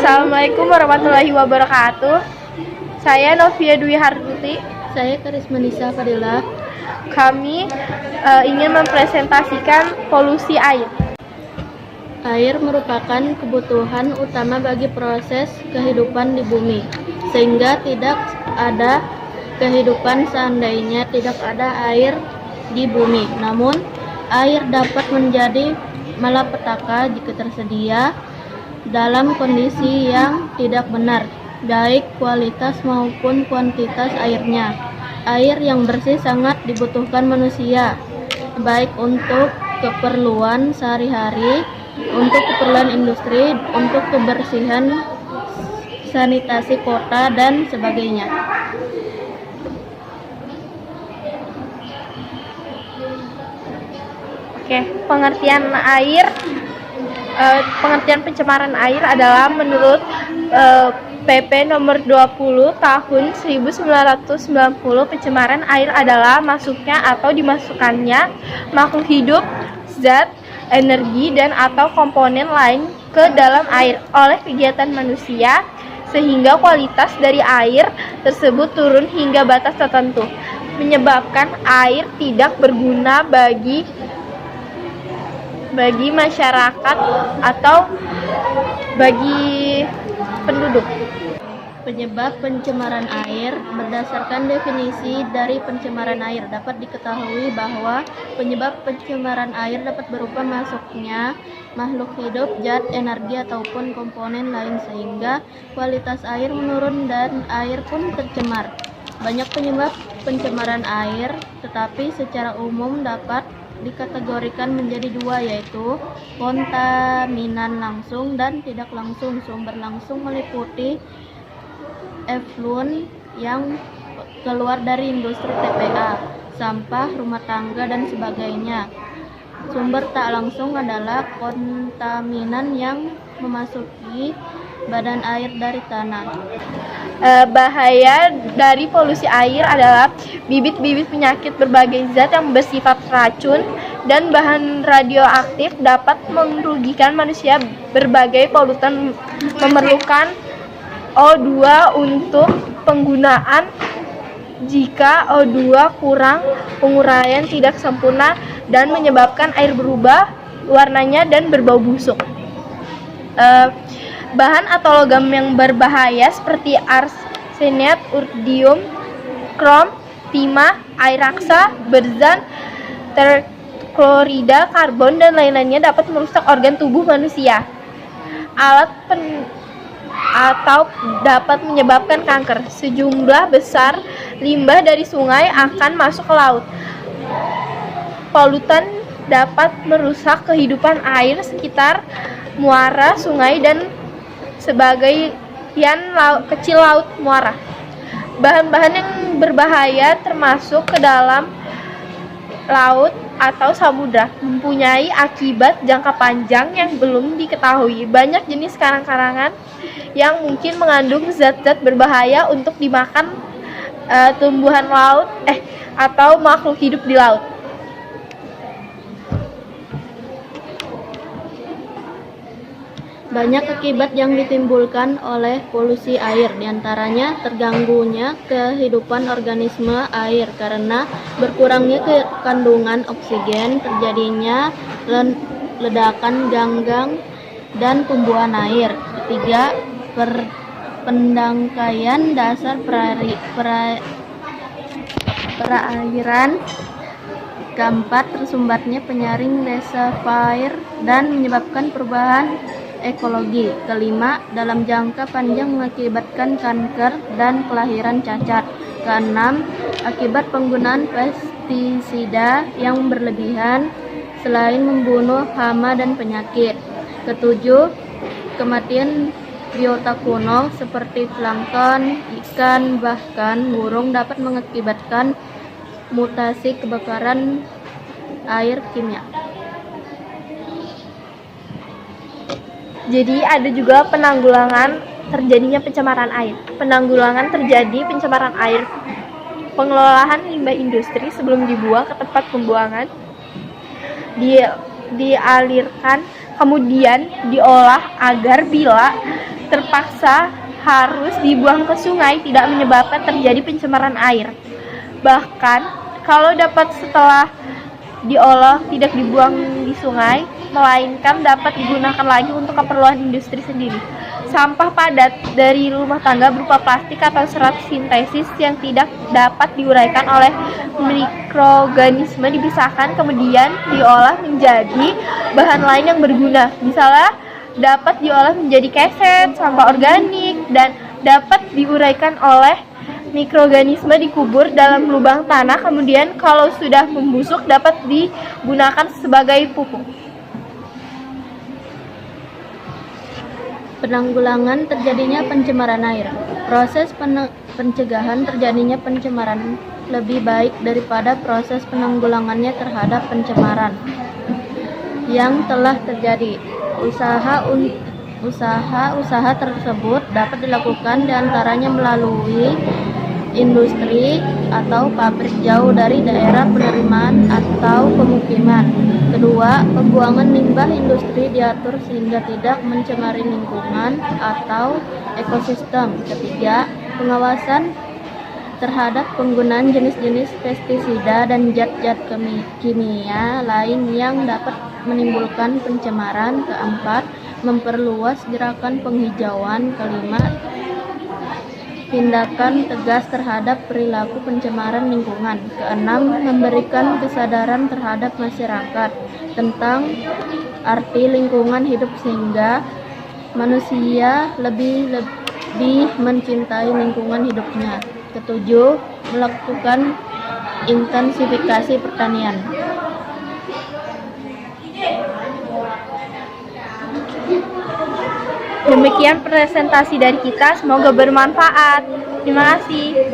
Assalamualaikum warahmatullahi wabarakatuh. Saya Novia Dwi Hartuti. Saya Karisma Nisa Fadila. Kami ingin mempresentasikan polusi air. Air merupakan kebutuhan utama bagi proses kehidupan di bumi, sehingga tidak ada kehidupan seandainya tidak ada air di bumi. Namun, air dapat menjadi malapetaka jika tersedia dalam kondisi yang tidak benar, baik kualitas maupun kuantitas airnya. Air yang bersih sangat dibutuhkan manusia, baik untuk keperluan sehari-hari, untuk keperluan industri, untuk kebersihan, sanitasi kota, dan sebagainya. Oke, pengertian air, pengertian pencemaran air adalah menurut PP nomor 20 tahun 1990, pencemaran air adalah masuknya atau dimasukkannya makhluk hidup, zat, energi, dan atau komponen lain ke dalam air oleh kegiatan manusia sehingga kualitas dari air tersebut turun hingga batas tertentu, menyebabkan air tidak berguna bagi masyarakat atau bagi penduduk. Penyebab pencemaran air. Berdasarkan definisi dari pencemaran air, dapat diketahui bahwa penyebab pencemaran air dapat berupa masuknya makhluk hidup, zat, energi, ataupun komponen lain sehingga kualitas air menurun dan air pun tercemar. Banyak penyebab pencemaran air, tetapi secara umum dapat dikategorikan menjadi dua, yaitu kontaminan langsung dan tidak langsung. Sumber langsung meliputi effluent yang keluar dari industri TPA, sampah rumah tangga, dan sebagainya. Sumber tak langsung adalah kontaminan yang memasuki badan air dari tanah. Bahaya dari polusi air adalah bibit-bibit penyakit berbagai zat yang bersifat racun dan bahan radioaktif dapat merugikan manusia. Berbagai polutan memerlukan O2 untuk penggunaan. Jika O2 kurang, penguraian tidak sempurna dan menyebabkan air berubah warnanya dan berbau busuk. Bahan atau logam yang berbahaya seperti arsenet, uranium, krom, timah, air raksa, berzan, terklorida, karbon, dan lain-lainnya dapat merusak organ tubuh manusia. Atau dapat menyebabkan kanker. Sejumlah besar limbah dari sungai akan masuk ke laut. Polutan dapat merusak kehidupan air sekitar muara, sungai, dan sebagian kecil laut muara. Bahan-bahan yang berbahaya termasuk ke dalam laut atau samudra mempunyai akibat jangka panjang yang belum diketahui. Banyak jenis karang-karangan yang mungkin mengandung zat-zat berbahaya untuk dimakan tumbuhan laut atau makhluk hidup di laut. Banyak akibat yang ditimbulkan oleh polusi air, diantaranya terganggunya kehidupan organisme air karena berkurangnya kandungan oksigen, terjadinya ledakan ganggang dan tumbuhan air. Ketiga, pendangkaian dasar perairan. Keempat, tersumbatnya penyaring reservoir dan menyebabkan perubahan ekologi. Kelima, dalam jangka panjang mengakibatkan kanker dan kelahiran cacat. Keenam, akibat penggunaan pestisida yang berlebihan selain membunuh hama dan penyakit. Ketujuh, kematian biota kuno seperti plankton, ikan, bahkan burung dapat mengakibatkan mutasi kebakaran air kimia. Jadi ada juga penanggulangan terjadinya pencemaran air. Penanggulangan terjadi pencemaran air. Pengelolaan limbah industri sebelum dibuang ke tempat pembuangan. Dialirkan kemudian diolah agar bila terpaksa harus dibuang ke sungai tidak menyebabkan terjadi pencemaran air. Bahkan kalau dapat setelah diolah tidak dibuang di sungai, melainkan dapat digunakan lagi untuk keperluan industri sendiri. Sampah padat dari rumah tangga berupa plastik atau serat sintesis yang tidak dapat diuraikan oleh mikroorganisme dipisahkan kemudian diolah menjadi bahan lain yang berguna. Misalnya dapat diolah menjadi keset, sampah organik, dan dapat diuraikan oleh mikroorganisme dikubur dalam lubang tanah, kemudian kalau sudah membusuk dapat digunakan sebagai pupuk. Penanggulangan terjadinya pencemaran air. Proses pencegahan terjadinya pencemaran lebih baik daripada proses penanggulangannya terhadap pencemaran yang telah terjadi. Usaha tersebut dapat dilakukan diantaranya melalui industri atau pabrik jauh dari daerah penerimaan atau pemukiman. Kedua, pembuangan limbah industri diatur sehingga tidak mencemari lingkungan atau ekosistem. Ketiga, pengawasan terhadap penggunaan jenis-jenis pestisida dan zat-zat kimia lain yang dapat menimbulkan pencemaran. Keempat, memperluas gerakan penghijauan. Kelima, tindakan tegas terhadap perilaku pencemaran lingkungan. Keenam, memberikan kesadaran terhadap masyarakat tentang arti lingkungan hidup sehingga manusia lebih mencintai lingkungan hidupnya. Ketujuh, melakukan intensifikasi pertanian. Demikian presentasi dari kita, semoga bermanfaat. Terima kasih.